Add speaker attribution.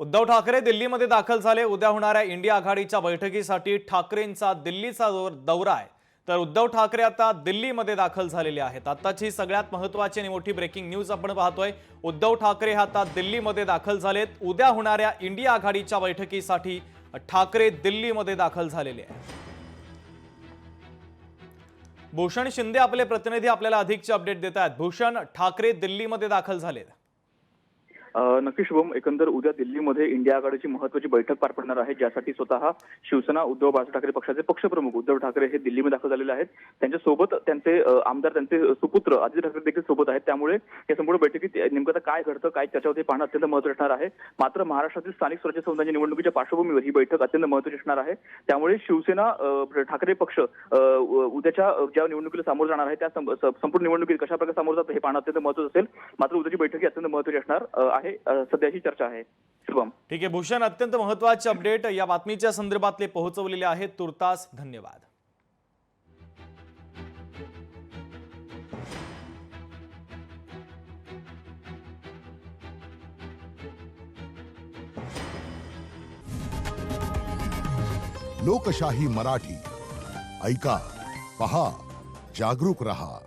Speaker 1: उद्धव ठाकरे दिल्लीमध्ये दाखल झाले। उद्या होणाऱ्या इंडिया आघाडीच्या बैठकीसाठी ठाकरेंचा दिल्लीचा दौरा आहे। तर उद्धव ठाकरे आता दिल्लीमध्ये दाखल झालेले आहेत। आताची सगळ्यात महत्त्वाची आणि मोठी ब्रेकिंग न्यूज आपण पाहतोय। उद्धव ठाकरे आता दिल्लीमध्ये दाखल झालेत। उद्या होणाऱ्या इंडिया आघाडीच्या बैठकीसाठी ठाकरे दिल्लीमध्ये दाखल झालेले आहेत। भूषण शिंदे आपले प्रतिनिधी आपल्याला अधिकची अपडेट देत आहेत। भूषण, ठाकरे दिल्लीमध्ये दाखल झालेत।
Speaker 2: नक्की शुभम, एकंदर उद्या दिल्लीमध्ये इंडिया आघाडीची महत्त्वाची बैठक पार पडणार आहे, ज्यासाठी स्वतः शिवसेना उद्धव बाळासाहेब ठाकरे पक्षाचे पक्षप्रमुख उद्धव ठाकरे हे दिल्लीमध्ये दाखल झालेले आहेत। त्यांच्यासोबत त्यांचे आमदार, त्यांचे सुपुत्र आदित्य ठाकरे देखील सोबत आहेत। त्यामुळे या संपूर्ण बैठकीत नेमकं काय घडतं, काय चर्चा होते पाहणं अत्यंत महत्त्वाचं असणार आहे। मात्र महाराष्ट्रातील स्थानिक स्वराज्य संस्थांच्या निवडणुकीच्या पार्श्वभूमीवर ही बैठक अत्यंत महत्त्वाची असणार आहे। त्यामुळे शिवसेना ठाकरे पक्ष उद्याच्या ज्या निवडणुकीला सामोरं जाणार आहे, त्या संपूर्ण निवडणुकीत कशा प्रकारे सामोरं जातं हे पाहणं अत्यंत महत्त्वाचं असेल। मात्र उद्याची बैठक अत्यंत महत्त्वाची असणार आहे, सध्याची चर्चा आहे। शुभम,
Speaker 1: ठीक आहे भूषण, अत्यंत महत्त्वाचे अपडेट या बातमीच्या संदर्भातले पोहोचवलेले आहेत। तुर्तास धन्यवाद।
Speaker 3: लोकशाही मराठी ऐका, पहा, जागरूक रहा।